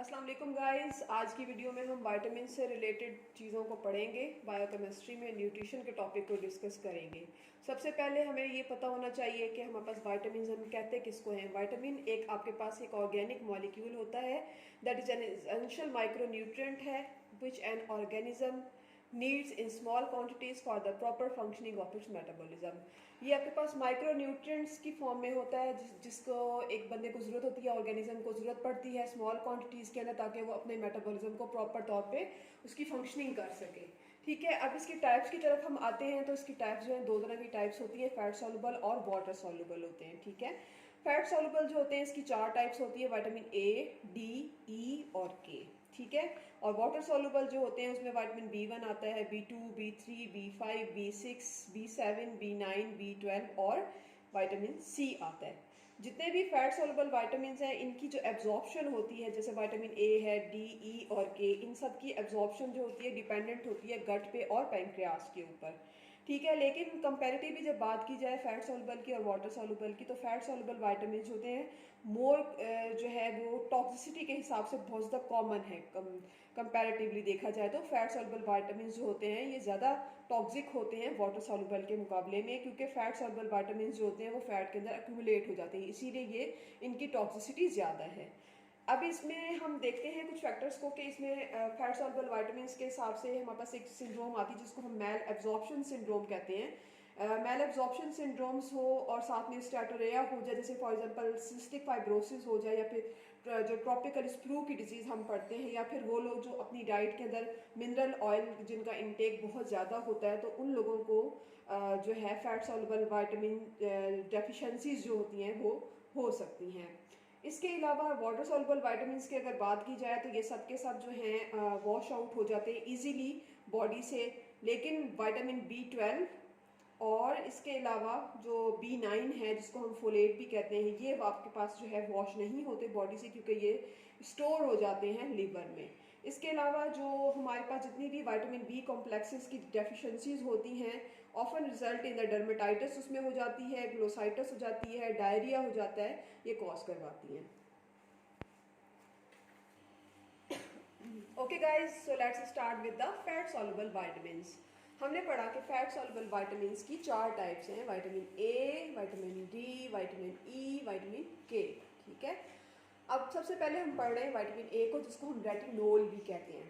अस्सलाम वालेकुम गाइस। आज की वीडियो में हम विटामिन से रिलेटेड चीज़ों को पढ़ेंगे। बायोकेमिस्ट्री में न्यूट्रिशन के टॉपिक को डिस्कस करेंगे। सबसे पहले हमें ये पता होना चाहिए कि हमारे पास विटामिन हम कहते किसको हैं। विटामिन एक आपके पास एक ऑर्गेनिक मॉलिक्यूल होता है that is an essential micronutrient है which an organism needs in small quantities for the proper functioning of its metabolism. ये आपके पास माइक्रो न्यूट्रिएंट्स की फॉर्म में होता है जिसको एक बंदे को ज़रूरत होती है, ऑर्गेनिज्म को ज़रूरत पड़ती है स्मॉल क्वांटिटीज़ के अंदर ताकि वो अपने मेटाबॉलिज्म को प्रॉपर तौर पे उसकी फंक्शनिंग कर सके। ठीक है, अब इसकी टाइप्स की तरफ हम आते हैं तो इसकी टाइप्स जो है दो तरह की टाइप्स होती है, फैट सॉल्युबल और वाटर सॉल्युबल होते हैं। ठीक है, फैट सॉल्युबल जो होते हैं इसकी चार टाइप्स होती है, विटामिन ए, डी, ई और के। ठीक है, और वाटर सॉल्युबल जो होते हैं उसमें विटामिन B1 आता है, B2, B3, B5, B6, B7, B9, B12 और विटामिन सी आता है। जितने भी फैट सॉल्युबल विटामिन हैं इनकी जो एब्जॉर्प्शन होती है, जैसे विटामिन ए है, डी, ई और के, इन सब की एब्जॉर्प्शन जो होती है डिपेंडेंट होती है गट पे और पैंक्रियास के ऊपर। ठीक है, लेकिन कंपैरेटिवली जब बात की जाए फैट सॉल्युबल की और वाटर सॉल्युबल की तो फैट सॉल्युबल विटामिन होते हैं मोर जो है वो टॉक्सिसिटी के हिसाब से बहुत ज़्यादा कॉमन है। कंपैरेटिवली देखा जाए तो फैट सॉल्युबल विटामिन जो होते हैं ये ज़्यादा टॉक्सिक होते हैं वाटर सॉल्युबल के मुकाबले में, क्योंकि फैट सॉल्युबल विटामिन जो होते हैं वो फैट के अंदर एक्यूमुलेट हो जाते हैं, इसीलिए ये इनकी टॉक्सिसिटी ज़्यादा है। अब इसमें हम देखते हैं कुछ फैक्टर्स को कि इसमें फैट सॉल्युबल विटामिन के हिसाब से हमारे पास एक सिंड्रोम आती है जिसको हम मैल एब्जॉर्प्शन सिंड्रोम कहते हैं। मैल एब्जॉर्प्शन सिंड्रोम्स हो और साथ में स्टैटोरिया हो जाए, जैसे फॉर एग्जांपल सिस्टिक फाइब्रोसिस हो जाए, या फिर जो ट्रॉपिकल स्प्रू की डिजीज़ हम पढ़ते हैं, या फिर वो लोग जो अपनी डाइट के अंदर मिनरल ऑयल जिनका इंटेक बहुत ज़्यादा होता है तो उन लोगों को जो है फैट सॉल्युबल विटामिन डेफिशिएंसीज जो होती हैं वो हो सकती हैं। इसके अलावा वाटर सॉल्युबल विटामिन्स की अगर बात की जाए तो ये सब के सब जो हैं वॉश आउट हो जाते हैं इजीली बॉडी से, लेकिन विटामिन B12 और इसके अलावा जो B9 है जिसको हम फोलेट भी कहते हैं, ये आपके पास जो है वॉश नहीं होते बॉडी से क्योंकि ये स्टोर हो जाते हैं लिवर में। इसके अलावा जो हमारे पास जितनी भी विटामिन B कॉम्प्लेक्सेस की डेफिशिएंसीज होती हैं often result in the dermatitis उसमें हो जाती है, ग्लोसाइटिस हो जाती है, डायरिया हो जाता है, ये कॉज करवाती हैं। Okay guys, so let's start with the fat soluble vitamins. हमने पढ़ा कि फैट सॉल्युबल विटामिन्स की चार टाइप्स हैं, विटामिन ए, vitamin D, vitamin E, vitamin K. ठीक है, अब सबसे पहले हम पढ़ रहे हैं विटामिन ए को जिसको हम रेटिनोल भी कहते हैं।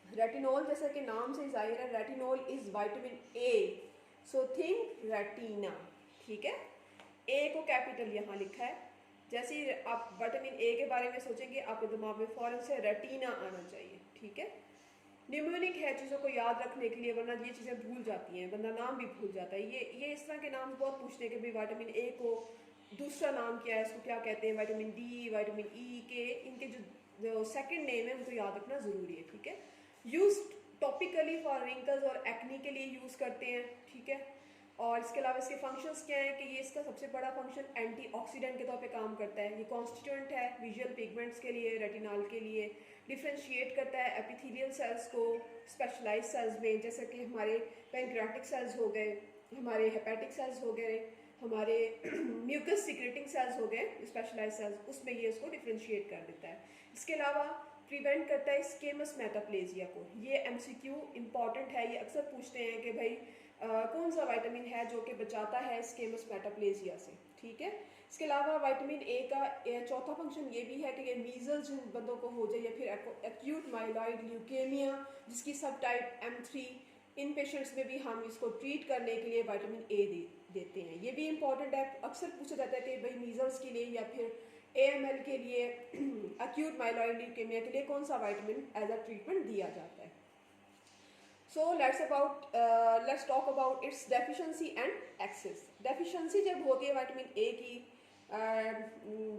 रेटिनोल जैसे कि नाम से जाहिर है, retinol is vitamin A, so think retina. ठीक है, ए को कैपिटल यहाँ लिखा है। जैसे ही आप विटामिन ए के बारे में सोचेंगे आपके दिमाग में फौरन से रेटिना आना चाहिए। ठीक है, न्यूमोनिक है चीज़ों को याद रखने के लिए, वरना ये चीज़ें भूल जाती हैं, बंदा नाम भी भूल जाता है। ये इस तरह के नाम बहुत पूछते हैं कि भाई विटामिन ए को दूसरा नाम क्या है, इसको क्या कहते हैं, विटामिन डी, विटामिन ई, के, इनके जो सेकंड नेम है उनको याद रखना ज़रूरी है। ठीक है, यूज टॉपिकली फॉर रिंकल्स और एक्नी के लिए यूज़ करते हैं। ठीक है, और इसके अलावा इसके फंक्शंस क्या हैं कि ये इसका सबसे बड़ा फंक्शन एंटीऑक्सीडेंट के तौर पे काम करता है। ये कॉन्स्टिट्यूएंट है विजुअल पिगमेंट्स के लिए, रेटिनॉल के लिए, डिफ्रेंशिएट करता है एपिथेलियल सेल्स को स्पेशलाइज सेल्स में, जैसे कि हमारे पैंक्रियाटिक सेल्स हो गए, हमारे हेपेटिक सेल्स हो गए, हमारे म्यूकस सिक्रेटिंग सेल्स हो गए स्पेशलाइज सेल्स, उसमें ये इसको डिफ्रेंशिएट कर देता है। इसके अलावा प्रिवेंट करता है स्केमस मेटाप्लेजिया को। ये MCQ इंपॉर्टेंट है, ये अक्सर पूछते हैं कि भाई कौन सा विटामिन है जो कि बचाता है स्केमस मेटाप्लेजिया से। ठीक है, इसके अलावा विटामिन ए का चौथा फंक्शन ये भी है कि ये मीजल्स जिन बंदों को हो जाए या फिर एक्यूट माइलॉइड ल्यूकेमिया जिसकी सब टाइप M3, इन पेशेंट्स में भी हम इसको ट्रीट करने के लिए विटामिन ए देते हैं। ये भी इंपॉर्टेंट है, अक्सर पूछा जाता है कि भाई मीजल्स के लिए या फिर AML के लिए एक्यूट माइलॉइड ल्यूकेमिया के लिए कौन सा विटामिन एज अ ट्रीटमेंट दिया जाता है। So let's talk about its deficiency and excess. Deficiency जब होती है विटामिन ए की,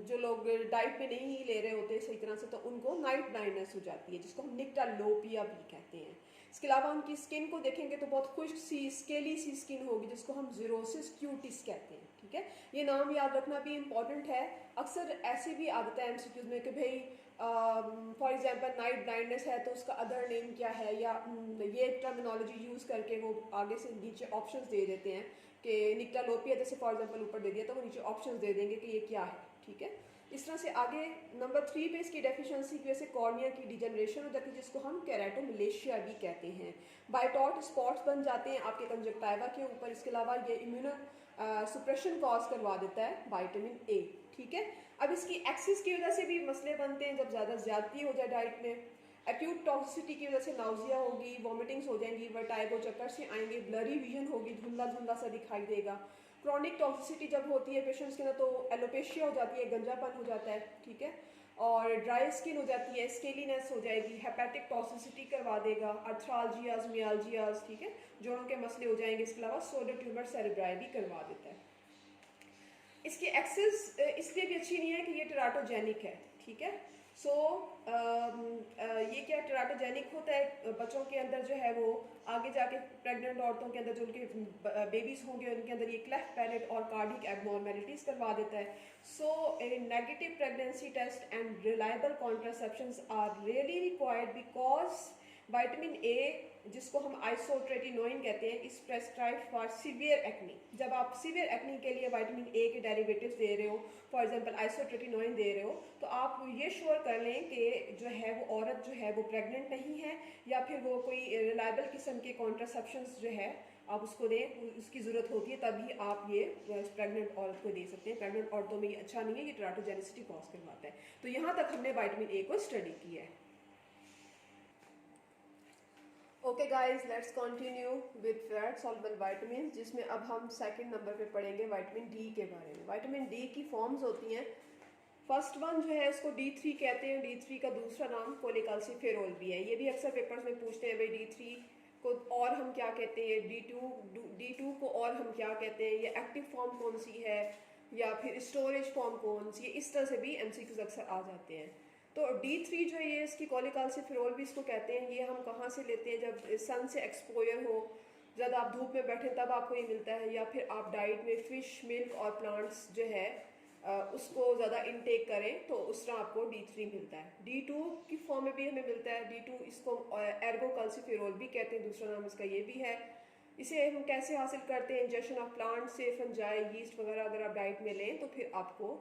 जो लोग डाइट में नहीं ले रहे होते सही तरह से तो उनको नाइट ब्लाइंडनेस हो जाती है जिसको हम निक्टालोपिया भी कहते हैं। इसके अलावा उनकी स्किन को देखेंगे तो बहुत खुश्क सी स्केली सी स्किन होगी जिसको हम ज़ीरोसिस क्यूटिस कहते हैं। ठीक है, ये नाम याद रखना भी इम्पॉर्टेंट है। अक्सर ऐसे भी आता है MCQs में कि भाई फॉर एग्जांपल नाइट ब्लाइंडनेस है तो उसका अदर नेम क्या है, या ये टर्मिनोलॉजी यूज़ करके वो आगे से नीचे ऑप्शंस दे देते हैं कि निक्टालोपिया जैसे फॉर एग्जांपल ऊपर दे दिया तो वो नीचे ऑप्शंस दे देंगे कि ये क्या है। ठीक है, इस तरह से आगे नंबर 3 पे इसकी डेफिशिएंसी की वजह से कॉर्निया की डिजनरेशन हो जाती है, जिसको हम केराटोमलेशिया भी कहते हैं। बाइटॉट स्पॉट्स बन जाते हैं आपके कंजक्टाइवा के ऊपर। इसके अलावा ये इम्यूनो सुप्रेशन कॉज करवा देता है विटामिन ए, ठीक है। अब इसकी एक्सिस की वजह से भी मसले बनते हैं, जब ज़्यादा ज्यादती हो जाए डाइट में। एक्यूट टॉक्सिसिटी की वजह से नाउजिया होगी, वॉमिटिंग्स हो जाएंगी, वर्टाइगो, चक्कर से आएंगे, ब्लरी विजन होगी, धुंधला धुंधला सा दिखाई देगा। क्रॉनिक टॉक्सिसिटी जब होती है पेशेंट्स के अंदर तो एलोपेशिया हो जाती है, गंजापन हो जाता है, ठीक है। और ड्राई स्किन हो जाती है, स्केलीनेस हो जाएगी, हेपेटिक टॉक्सिसिटी करवा देगा, अर्थरालजियाज, मियालजियाज, ठीक है, जोड़ों के मसले हो जाएंगे। इसके अलावा सोडो ट्यूमर सेरेब्राई भी करवा देता है। इसकी एक्सेस इसलिए भी अच्छी नहीं है कि ये टेराटोजेनिक है, ठीक है। सो ये क्या टेराटोजेनिक होता है बच्चों के अंदर जो है वो आगे जाके प्रेग्नेंट औरतों के अंदर जो उनके बेबीज होंगे उनके अंदर ये क्लेफ्ट पैलेट और कार्डिक एबनॉर्मेलिटीज करवा देता है। So negative pregnancy test and reliable contraceptions are really required because vitamin A, जिसको हम आइसोट्रेटिनोइन कहते हैं, is prescribed for severe acne. जब आप सीवियर एक्नी के लिए विटामिन ए के डेरिवेटिव्स दे रहे हो, फॉर एग्जांपल आइसोट्रेटिनोइन दे रहे हो, तो आप ये श्योर कर लें कि जो है वो औरत जो है वो प्रेग्नेंट नहीं है, या फिर वो कोई रिलायबल किस्म के कॉन्ट्रासेप्शंस जो है आप उसको दें, उसकी ज़रूरत होती है, तभी आप ये प्रेग्नेंट औरत को दे सकते हैं। प्रेग्नेंट औरतों में ये अच्छा नहीं है, ये टेराटोजेनिसिटी कॉज करवाता है। तो यहाँ तक हमने विटामिन ए को स्टडी किया है। Okay guys, let's continue with fat soluble vitamin, जिसमें अब हम सेकंड नंबर पे पढ़ेंगे विटामिन डी के बारे में। विटामिन डी की फॉर्म्स होती हैं। फर्स्ट वन जो है उसको D3 कहते हैं। D3 का दूसरा नाम कोलेकाल्सिफेरोल भी है। ये भी अक्सर पेपर्स में पूछते हैं, भाई D3 को और हम क्या कहते हैं, D2 को और हम क्या कहते हैं, ये एक्टिव फॉर्म कौन सी है, या फिर स्टोरेज फॉर्म कौन सी है, इस तरह से भी MCQs अक्सर आ जाते हैं। तो D3 जो है ये इसकी कोलेकाल्सिफेरोल भी इसको कहते हैं। ये हम कहाँ से लेते हैं, जब सन से एक्सपोजर हो, जब आप धूप में बैठे तब आपको ये मिलता है, या फिर आप डाइट में फ़िश, मिल्क और प्लांट्स जो है उसको ज़्यादा इनटेक करें तो उस तरह आपको D3 मिलता है। D2 की फॉर्म में भी हमें मिलता है। D2 इसको एर्गोकाल्सिफेरोल भी कहते हैं, दूसरा नाम इसका ये भी है। इसे हम कैसे हासिल करते हैं, इंजेक्शन ऑफ प्लांट से, फंजाई, यीस्ट वगैरह अगर आप डाइट में लें तो फिर आपको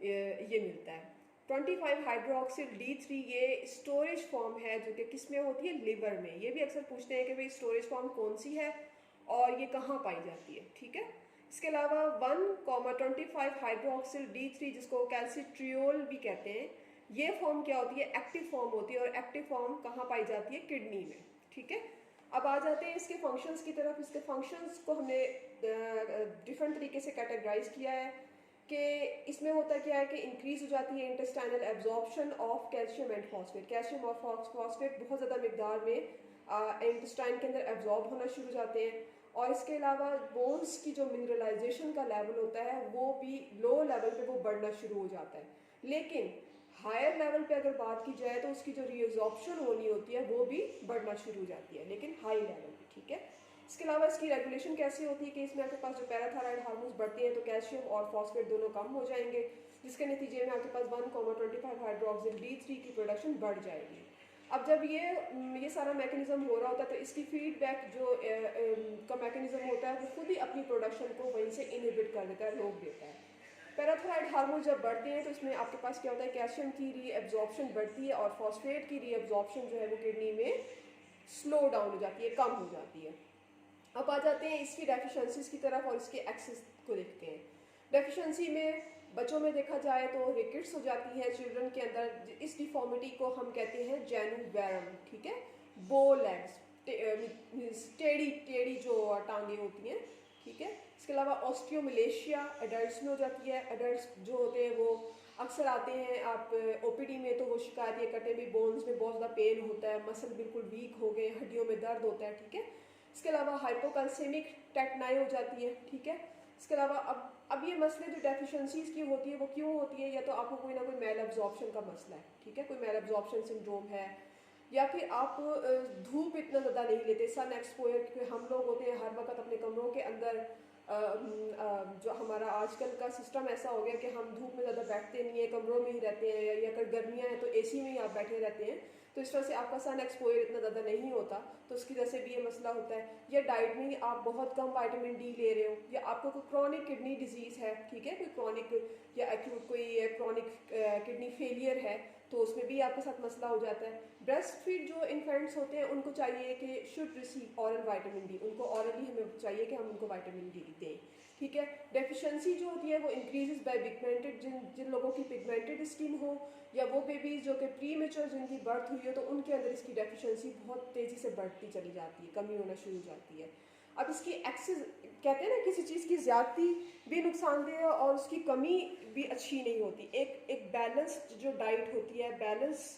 ये मिलता है। 25 हाइड्रोक्सिल D3 ये स्टोरेज फॉर्म है जो कि किस में होती है, लिवर में। ये भी अक्सर पूछते हैं कि भाई स्टोरेज फॉर्म कौन सी है और ये कहाँ पाई जाती है, ठीक है। इसके अलावा 1,25 हाइड्रोक्सिल D3 जिसको कैल्सिट्रियोल भी कहते हैं, ये फॉर्म क्या होती है, एक्टिव फॉर्म होती है। और एक्टिव फॉर्म कहाँ पाई जाती है, किडनी में, ठीक है। अब आ जाते हैं इसके फंक्शंस की तरफ। इसके फंक्शंस को हमने डिफरेंट तरीके से कैटेगराइज किया है कि इसमें होता क्या है कि इंक्रीज हो जाती है intestinal absorption of calcium and phosphate. Calcium और फॉस्फेट बहुत ज़्यादा मिकदार में इंटेस्टाइन के अंदर एब्जॉर्ब होना शुरू हो जाते हैं। और इसके अलावा बोन्स की जो मिनरलाइजेशन का लेवल होता है वो भी लो लेवल पे वो बढ़ना शुरू हो जाता है। लेकिन हायर लेवल पे अगर बात की जाए तो उसकी जो रीअब्जॉर्प्शन होनी होती है वो भी बढ़ना शुरू हो जाती है, लेकिन हाई लेवल पे, ठीक है। इसके अलावा इसकी रेगुलेशन कैसे होती है कि इसमें आपके पास जो पैराथायराइड हार्मोन्स बढ़ते हैं तो कैल्शियम और फॉस्फेट दोनों कम हो जाएंगे, जिसके नतीजे में आपके पास 1,25 हाइड्रोक्सिल D3 की प्रोडक्शन बढ़ जाएगी। अब जब ये सारा मैकेनिज्म हो रहा होता है तो इसकी फीडबैक जो का मैकेनिज्म होता है वो खुद ही अपनी प्रोडक्शन को वहीं से इनहिबिट कर देता है, रोक देता है। पैराथायराइड हार्मोन जब बढ़ते हैं तो इसमें आपके पास क्या होता है, कैल्शियम की रीअब्जॉर्प्शन बढ़ती है और फॉस्फेट की रीअब्जॉर्प्शन जो है वो किडनी में स्लो डाउन हो जाती है, कम हो जाती है। अब आ जाते हैं इसकी डेफिशिएंसीज की तरफ और इसके एक्सेस को देखते हैं। डेफिशिएंसी में बच्चों में देखा जाए तो रिकेट्स हो जाती है चिल्ड्रन के अंदर। इस डिफॉर्मिटी को हम कहते हैं जेनुवेरम, ठीक है। बो लेग्स, टेढ़ी टेढ़ी जो टांगे होती हैं, ठीक है। इसके अलावा ऑस्टियोमलेशिया एडल्ट्स में हो जाती है। एडल्ट्स जो होते हैं वो अक्सर आते हैं आप OPD में तो वो शिकायत ये करते हैं भी बोन्स में बहुत ज़्यादा पेन होता है, मसल बिल्कुल वीक हो गए, हड्डियों में दर्द होता है, ठीक है। इसके अलावा हाइपोकैल्सेमिक टेटनाई हो जाती है, ठीक है। इसके अलावा अब ये मसले जो डेफिशिएंसीज की होती है वो क्यों होती है, या तो आपको कोई ना कोई मेल एब्जॉर्प्शन का मसला है, ठीक है, कोई मेल एब्जॉर्प्शन सिंड्रोम है, या फिर आप धूप इतना ज़्यादा नहीं लेते, सन एक्सपोजर। क्योंकि हम लोग होते हैं हर वक्त अपने कमरों के अंदर, जो हमारा आजकल का सिस्टम ऐसा हो गया कि हम धूप में ज़्यादा बैठते नहीं है, कमरों में ही रहते हैं, या अगर गर्मियाँ हैं तो AC में ही आप बैठे रहते हैं, तो इस वजह से आपका सन एक्सपोजर इतना ज़्यादा नहीं होता, तो उसकी वजह से भी ये मसला होता है। या डाइट में आप बहुत कम विटामिन डी ले रहे हो, या आपको कोई क्रॉनिक किडनी डिजीज़ है, ठीक है, कोई क्रॉनिक या एक्यूट कोई क्रॉनिक किडनी फेलियर है, तो उसमें भी आपके साथ मसला हो जाता है। ब्रेस्ट फीड जो इन्फेंट्स होते हैं उनको चाहिए कि should receive oral vitamin D, उनको ऑरली हमें चाहिए कि हम उनको विटामिन डी दें, ठीक है। डेफिशिएंसी जो होती है वो इंक्रीजेस बाय पिगमेंटेड, जिन लोगों की पिगमेंटेड स्किन हो, या वो बेबीज़ जो कि प्री मेच्योर जिनकी बर्थ हुई हो, तो उनके अंदर इसकी डेफिशिएंसी बहुत तेज़ी से बढ़ती चली जाती है, कमी होना शुरू हो जाती है। अब इसकी एक्सेस, कहते हैं ना किसी चीज़ की ज़्यादती भी नुकसानदेह है और उसकी कमी भी अच्छी नहीं होती। एक बैलेंस्ड जो डाइट होती है, बैलेंस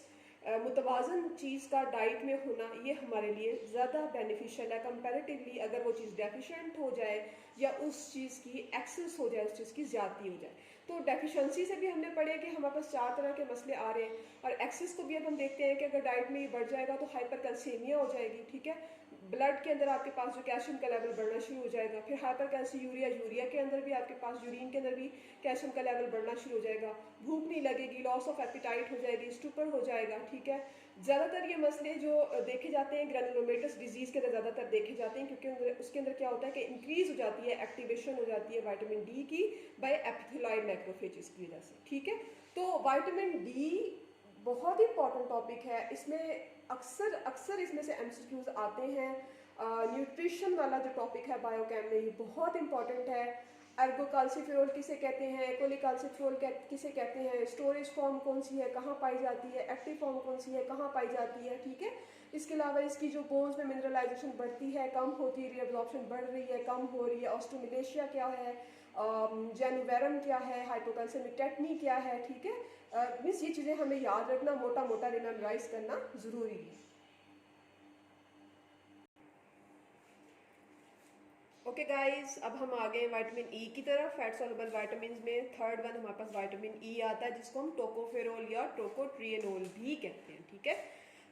मुतवाज़न चीज़ का डाइट में होना, ये हमारे लिए ज़्यादा बेनिफिशियल है कंपैरेटिवली अगर वो चीज़ डेफिशिएंट हो जाए या उस चीज़ की एक्सेस हो जाए, उस चीज़ की ज़्यादती हो जाए। तो डेफिशिएंसी से भी हमने पढ़े कि हमारे पास 4 तरह के मसले आ रहे हैं, और एक्सेस को भी अब हम देखते हैं कि अगर डाइट में ये बढ़ जाएगा तो हाइपरकैल्सीमिया हो जाएगी, ठीक है। ब्लड के अंदर आपके पास जो कैल्शियम का लेवल बढ़ना शुरू हो जाएगा, फिर हाइपरकैल्सीयूरिया, यूरिया के अंदर भी आपके पास, यूरिन के अंदर भी कैल्शियम का लेवल बढ़ना शुरू हो जाएगा, भूख नहीं लगेगी, लॉस ऑफ एपिटाइट हो जाएगी, स्टूपर हो जाएगा, ठीक है। ज़्यादातर ये मसले जो देखे जाते हैं ग्रैनुलोमेटस डिजीज़ के अंदर ज़्यादातर देखे जाते हैं, क्योंकि उसके अंदर क्या होता है कि इंक्रीज़ हो जाती है, एक्टिवेशन हो जाती है विटामिन डी की बाय एपिथेलियल मैक्रोफेजेस की वजह से, ठीक है। तो विटामिन डी बहुत इंपॉर्टेंट टॉपिक है, इसमें अक्सर इसमें से एमसीक्यूज आते हैं। न्यूट्रिशन वाला जो टॉपिक है बायोकेम में, ये बहुत इंपॉर्टेंट है। एर्गोकाल्सिफेरोल किसे कहते हैं, कोलिकाल्सिफेरोल किसे कहते हैं, स्टोरेज फॉर्म कौन सी है, कहाँ पाई जाती है, एक्टिव फॉर्म कौन सी है, कहाँ पाई जाती है, ठीक है। इसके अलावा इसकी जो बोन्स में मिनरलाइजेशन बढ़ती है, कम होती है, रीअब्जॉर्प्शन बढ़ रही है, कम हो रही है, ऑस्टोमिलेशिया क्या है, जेनुवेरम क्या है, हाइपोकैल्सेमिक टेटनी क्या है, ठीक है। मीन्स ये चीज़ें हमें याद रखना, मोटा मोटा रिमेमराइज करना ज़रूरी है। ओके गाइस, अब हम आ गए विटामिन ई की तरफ। फैट सॉल्युबल विटामिन में थर्ड वन हमारे पास विटामिन ई आता है, जिसको हम टोकोफेरोल या टोकोट्रिएनोल भी कहते हैं, ठीक है।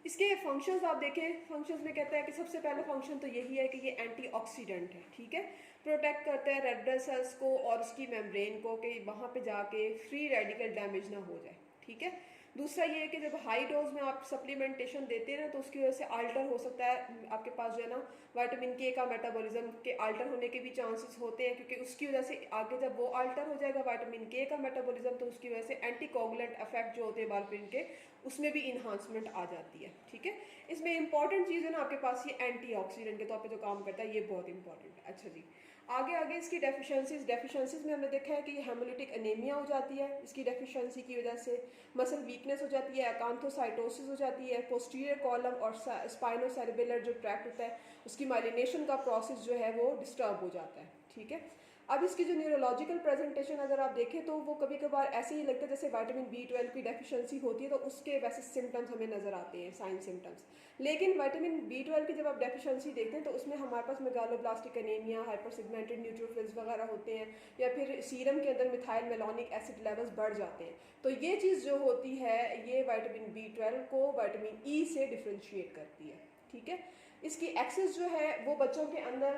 इसके फंक्शंस आप देखें, फंक्शंस में कहता है कि सबसे पहला फंक्शन तो यही है कि ये एंटीऑक्सीडेंट है, ठीक है। प्रोटेक्ट करता है रेड ब्लड सेल्स को और उसकी मेम्ब्रेन को कि वहाँ पे जाके फ्री रेडिकल डैमेज ना हो जाए, ठीक है। दूसरा ये है कि जब हाई डोज में आप सप्लीमेंटेशन देते हैं ना, तो उसकी वजह से अल्टर हो सकता है, आपके पास जो है ना विटामिन के का मेटाबॉलिज्म के अल्टर होने के भी चांसेस होते हैं, क्योंकि उसकी वजह से आगे जब वो अल्टर हो जाएगा विटामिन के का मेटाबॉलिज्म, तो उसकी वजह से एंटीकोगुलेंट इफेक्ट जो होते हैं विटामिन के, उसमें भी इन्हांसमेंट आ जाती है, ठीक है। इसमें इंपॉर्टेंट चीज़ है ना आपके पास, ये एंटीऑक्सीडेंट के तौर पे जो काम करता है, ये बहुत इंपॉर्टेंट है। अच्छा जी, आगे इसकी डेफिशिएंसीज में हमने देखा है कि ये हेमोलिटिक एनीमिया हो जाती है इसकी डेफिशिएंसी की वजह से, मसल वीकनेस हो जाती है, एकांथोसाइटोसिस हो जाती है, पोस्टीरियर कॉलम और स्पाइनोसेरेबेलर जो ट्रैक्ट होता है उसकी माइलिनेशन का प्रोसेस जो है वो डिस्टर्ब हो जाता है, ठीक है। अब इसकी जो न्यूरोलॉजिकल प्रेजेंटेशन अगर आप देखें तो वो कभी कभार ऐसे ही लगता है जैसे विटामिन B12 की डेफिशिएंसी होती है, तो उसके वैसे सिम्टम्स हमें नजर आते हैं, साइन सिम्टम्स। लेकिन विटामिन B12 की जब आप डेफिशिएंसी देखते हैं तो उसमें हमारे पास मेगालोब्लास्टिक एनीमिया, हाइपरसिगमेंटेड न्यूट्रोफिल्स वगैरह होते हैं, या फिर सीरम के अंदर मिथाइल मेलानिक एसिड लेवल्स बढ़ जाते हैं। तो ये चीज़ जो होती है ये विटामिन B12 को विटामिन ई से डिफ्रेंशिएट करती है, ठीक है। इसकी एक्सेस जो है वो बच्चों के अंदर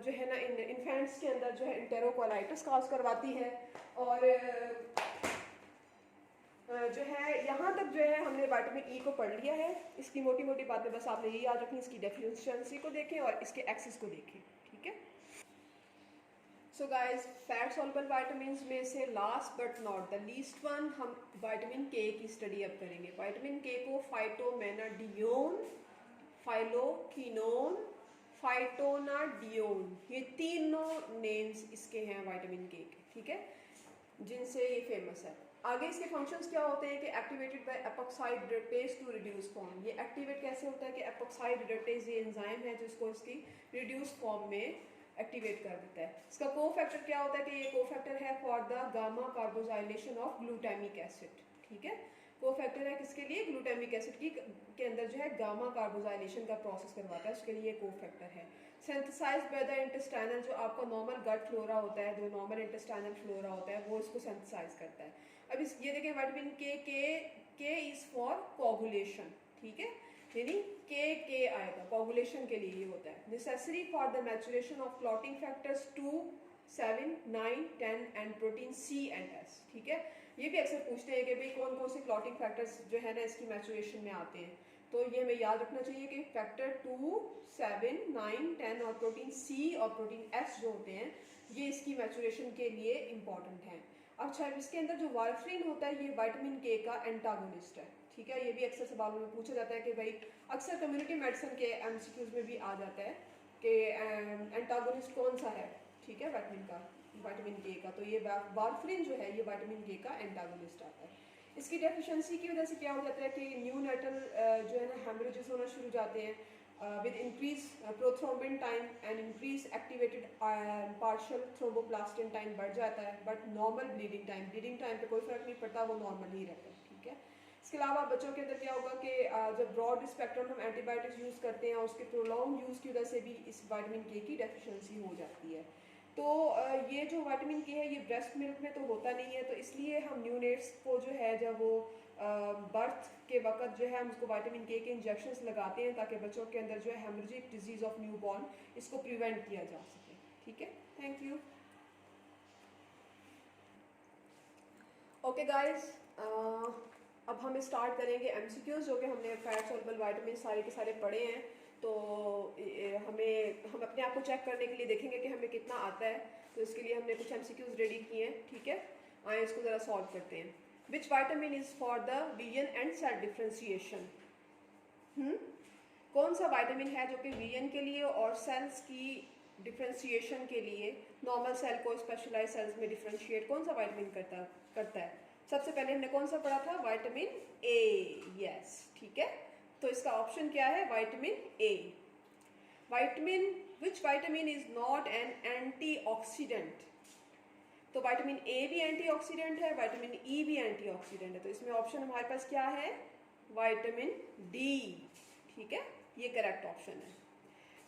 जो है ना, इन्फेंट्स के अंदर जो है इंटेरोकोलाइटिस काज करवाती है। और जो है यहाँ तक जो है हमने विटामिन ई को पढ़ लिया है। इसकी मोटी मोटी बातें बस आपने ये याद रखनी, इसकी डेफिशिएंसी को देखें और इसके एक्सेस को देखें, ठीक है। So guys, fat soluble vitamins में से last but not the least one, हम विटामिन के की स्टडी अब करेंगे। विटामिन के को फाइटोमेनाडियोन, फाइलोक्विनोन, फाइटोनाडियोन, ये तीनों नेम्स इसके हैं विटामिन के, ठीक है, जिनसे ये फेमस है। आगे इसके फंक्शंस क्या होते हैं कि activated by epoxide reductase to reduce form. ये एक्टिवेट कैसे होता है कि एपॉक्साइड रिडक्टेज ये एंजाइम है जिसको इसकी रिड्यूस फॉर्म में एक्टिवेट कर देता है। इसका कोफैक्टर क्या होता है कि ये कोफैक्टर है for the gamma carboxylation of glutamic acid, ठीक है। कोफैक्टर है किसके लिए, ग्लूटामिक एसिड की के अंदर जो है गामा कार्बोजाइलेशन का प्रोसेस करवाता है, उसके लिए कोफैक्टर है। सिंथेसाइज्ड बाय द इंटेस्टाइनल, जो आपका नॉर्मल गट फ्लोरा होता है, जो नॉर्मल इंटेस्टाइनल फ्लोरा होता है, वो इसको सिंथेसाइज करता है। अब इस ये देखें विटामिन के इज फॉर कोगुलेशन, ठीक है, यानी के आएगा कोगुलेशन के लिए, ये होता है necessary for the maturation of clotting factors 2, 7, 9, 10 and protein C and S, ठीक है। ये भी अक्सर पूछते हैं कि भाई कौन कौन से क्लॉटिंग फैक्टर्स जो है ना इसकी मैचुरेशन में आते हैं। तो ये हमें याद रखना चाहिए कि फैक्टर 2, 7, 9, 10 और प्रोटीन सी और प्रोटीन एस जो होते हैं ये इसकी मैचुरेशन के लिए इम्पॉर्टेंट हैं। अच्छा, इसके अंदर जो वारफरीन होता है ये विटामिन के का एंटागोनिस्ट है। ठीक है, ये भी अक्सर सवालों में पूछा जाता है कि भाई अक्सर कम्युनिटी मेडिसिन के एमसीक्यूज में भी आ जाता है कि एंटागोनिस्ट कौन सा है, ठीक है, विटामिन के का। तो ये वारफरीन जो है ये विटामिन के का एंटागोनिस्ट आता है। इसकी डेफिशिएंसी की वजह से क्या हो जाता है कि न्यूनेटल जो है ना हेमरेजेस होना शुरू हो जाते हैं with increase prothrombin time and increase activated partial thromboplastin time बढ़ जाता है, बट नॉर्मल ब्लीडिंग टाइम पे कोई फर्क नहीं पड़ता, वो नॉर्मल ही रहता है। ठीक है, इसके अलावा बच्चों के अंदर क्या होगा कि जब ब्रॉड स्पेक्ट्रम हम एंटीबायोटिक्स यूज़ करते हैं उसके प्रोलॉन्ग यूज़ की वजह से भी इस विटामिन के की डेफिशिएंसी हो जाती है। तो ये जो विटामिन के है ये ब्रेस्ट मिल्क में तो होता नहीं है, तो इसलिए हम न्यूनेट्स को जो है जब वो बर्थ के वक्त जो है हम उसको विटामिन के इंजेक्शंस लगाते हैं ताकि बच्चों के अंदर जो है हेमरेजिक डिजीज़ ऑफ न्यूबॉर्न इसको प्रिवेंट किया जा सके। ठीक है, थैंक यू। ओके गाइस, अब हम स्टार्ट करेंगे एमसीक्यूज जो कि हमने फैट सॉल्युबल विटामिन सारे के सारे पढ़े हैं। तो हम अपने आप को चेक करने के लिए देखेंगे कि हमें कितना आता है। तो इसके लिए हमने कुछ एमसीक्यूज रेडी किए हैं। ठीक है, आए इसको ज़रा सॉल्व करते हैं। Which vitamin is for the vision and cell differentiation? कौन सा विटामिन है जो कि विजन के लिए और सेल्स की डिफ्रेंशिएशन के लिए, नॉर्मल सेल को स्पेशलाइज सेल्स में डिफ्रेंशिएट कौन सा विटामिन करता है? सबसे पहले हमने कौन सा पढ़ा था? Vitamin A. यस, ठीक है, तो इसका ऑप्शन क्या है? Vitamin A. Vitamin which vitamin is not an antioxidant? तो विटामिन ए भी एंटीऑक्सीडेंट है, विटामिन ई भी एंटीऑक्सीडेंट है, तो इसमें ऑप्शन हमारे पास क्या है? Vitamin D. ठीक है, ये करेक्ट ऑप्शन है।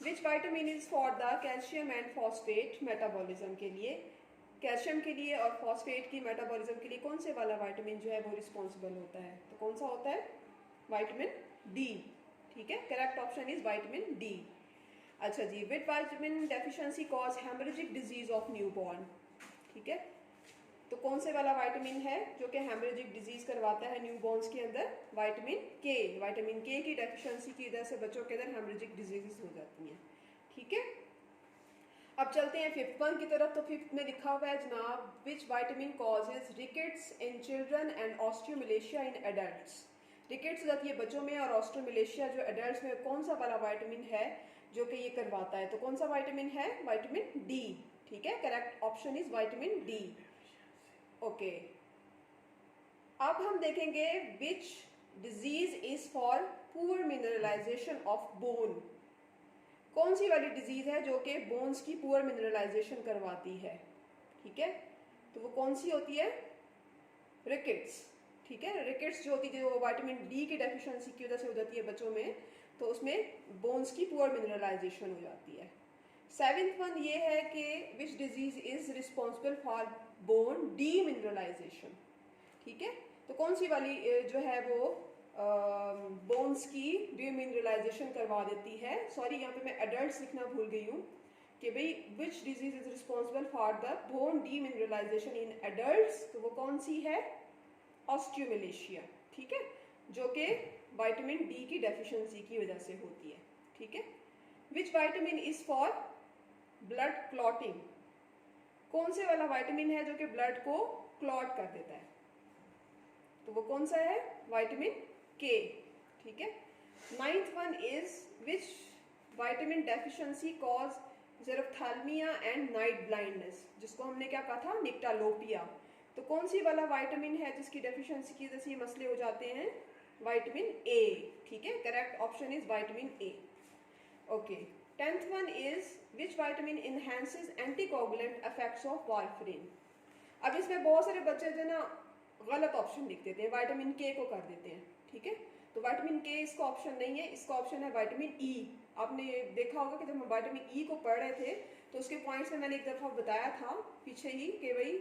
Which vitamin is for the calcium and phosphate metabolism के लिए, कैल्शियम के लिए और फॉस्फेट की मेटाबॉलिज्म के लिए कौन से वाला विटामिन जो है वो रिस्पॉन्सिबल होता है? तो कौन सा होता है? Vitamin D. ठीक है, correct option is vitamin D. अच्छा जी, which vitamin deficiency cause haemorrhagic disease of newborn? ठीक है, तो कौन से वाला विटामिन है जो कि हेमरेजिक डिजीज करवाता है न्यूबॉर्न्स के अंदर? विटामिन के। विटामिन के की डेफिशिएंसी की वजह से बच्चों के अंदर हेमरेजिक डिजीजेस हो जाती हैं। ठीक है, अब चलते हैं फिफ्थ वन की तरफ। तो फिफ्थ में लिखा हुआ है जनाब, which vitamin causes rickets in children and osteomalacia in adults? Rickets हो जाती है बच्चों में और ऑस्टियोमलेशिया जो एडल्ट्स में, कौन सा वाला विटामिन है जो कि ये करवाता है? तो कौन सा विटामिन है? Vitamin D. ठीक है, correct option is vitamin D. Okay, अब हम देखेंगे which disease is for poor mineralisation of bone? कौन सी वाली डिजीज है जो कि बोन्स की पुअर मिनरलाइजेशन करवाती है? ठीक है, तो वो कौन सी होती है? रिकेट्स। ठीक है, रिकेट्स जो होती है, जो विटामिन डी की डेफिशिएंसी की वजह से हो जाती है बच्चों में, तो उसमें बोन्स की पुअर मिनरलाइजेशन हो जाती है। सेवेंथ वन ये है कि which disease is responsible for bone demineralisation? ठीक है, तो कौन सी वाली जो है वो बोन्स की डीमिनरलाइजेशन करवा देती है? सॉरी, यहाँ पे मैं एडल्ट्स लिखना भूल गई हूँ कि भाई विच disease is responsible for the bone demineralisation in adults? तो वो कौन सी है? ऑस्टियोमलेशिया। ठीक है, जो कि विटामिन डी की डेफिशिएंसी की वजह से होती है। ठीक है, which vitamin is for blood clotting? कौन से वाला विटामिन है जो कि ब्लड को क्लॉट कर देता है? तो वो कौन सा है? Vitamin K. ठीक है, ninth one is which vitamin deficiency cause xerophthalmia and night blindness, जिसको हमने क्या कहा था? निक्टालोपिया। तो कौन सी वाला विटामिन है जिसकी डेफिशिएंसी की वजह से ये मसले हो जाते हैं? Vitamin A. ठीक है, correct option is vitamin A. Okay, tenth one is which vitamin enhances anticoagulant effects of warfarin? अब इसमें बहुत सारे बच्चे जो ना गलत ऑप्शन लिख देते हैं, विटामिन के को कर देते हैं। ठीक है, तो विटामिन के इसका ऑप्शन नहीं है, इसका ऑप्शन है विटामिन ई। आपने देखा होगा कि जब हम विटामिन ई को पढ़ रहे थे तो उसके पॉइंट्स में मैंने एक दफ़ा बताया था पीछे ही कि भाई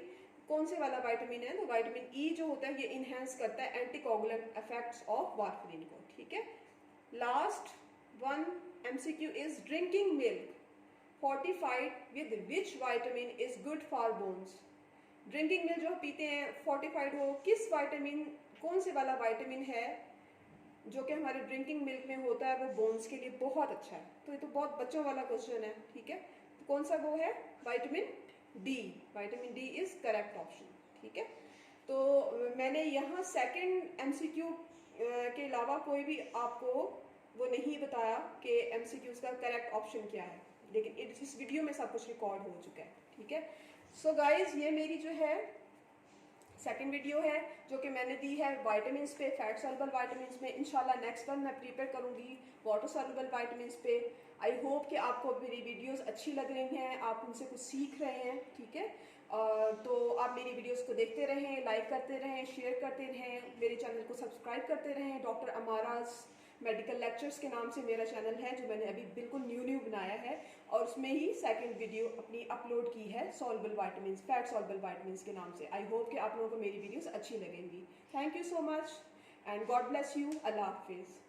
कौन से वाला विटामिन है। तो विटामिन ई जो होता है ये इनहेंस करता है एंटीकोगुलेंट इफेक्ट्स ऑफ वारफरीन को। ठीक है, last one MCQ is drinking milk fortified with which vitamin is good for bones? Drinking milk जो पीते हैं फोर्टिफाइड हो, किस विटामिन, कौन से वाला विटामिन है जो कि हमारे ड्रिंकिंग मिल्क में होता है, वो बोन्स के लिए बहुत अच्छा है। तो ये तो बहुत बच्चों वाला क्वेश्चन है, ठीक है। तो कौन सा वो है? Vitamin D. Vitamin D is correct option, ठीक है। तो मैंने यहाँ सेकंड एमसीक्यू के अलावा कोई भी आपको वो नहीं बताया कि एमसीक्यूज का करेक्ट ऑप्शन क्या है, लेकिन इस वीडियो में सब कुछ रिकॉर्ड हो चुका है, ठीक है। सो गाइज, ये मेरी जो है सेकंड वीडियो है जो कि मैंने दी है विटामिन्स पे, फैट सॉल्युबल विटामिन्स में। इंशाल्लाह नेक्स्ट वन मैं प्रिपेयर करूंगी वाटर सॉल्युबल विटामिन्स पे। आई होप कि आपको मेरी वीडियोस अच्छी लग रही हैं, आप उनसे कुछ सीख रहे हैं, ठीक है। तो आप मेरी वीडियोस को देखते रहें, लाइक करते रहें, शेयर करते रहें, मेरे चैनल को सब्सक्राइब करते रहें। डॉक्टर अमाराज मेडिकल लेक्चर्स के नाम से मेरा चैनल है जो मैंने अभी बिल्कुल न्यू बनाया है, और उसमें ही सेकंड वीडियो अपनी अपलोड की है soluble vitamins, fat soluble vitamins के नाम से। आई होप कि आप लोगों को मेरी वीडियोस अच्छी लगेंगी। Thank you so much and God bless you. अल्लाह हाफिज़।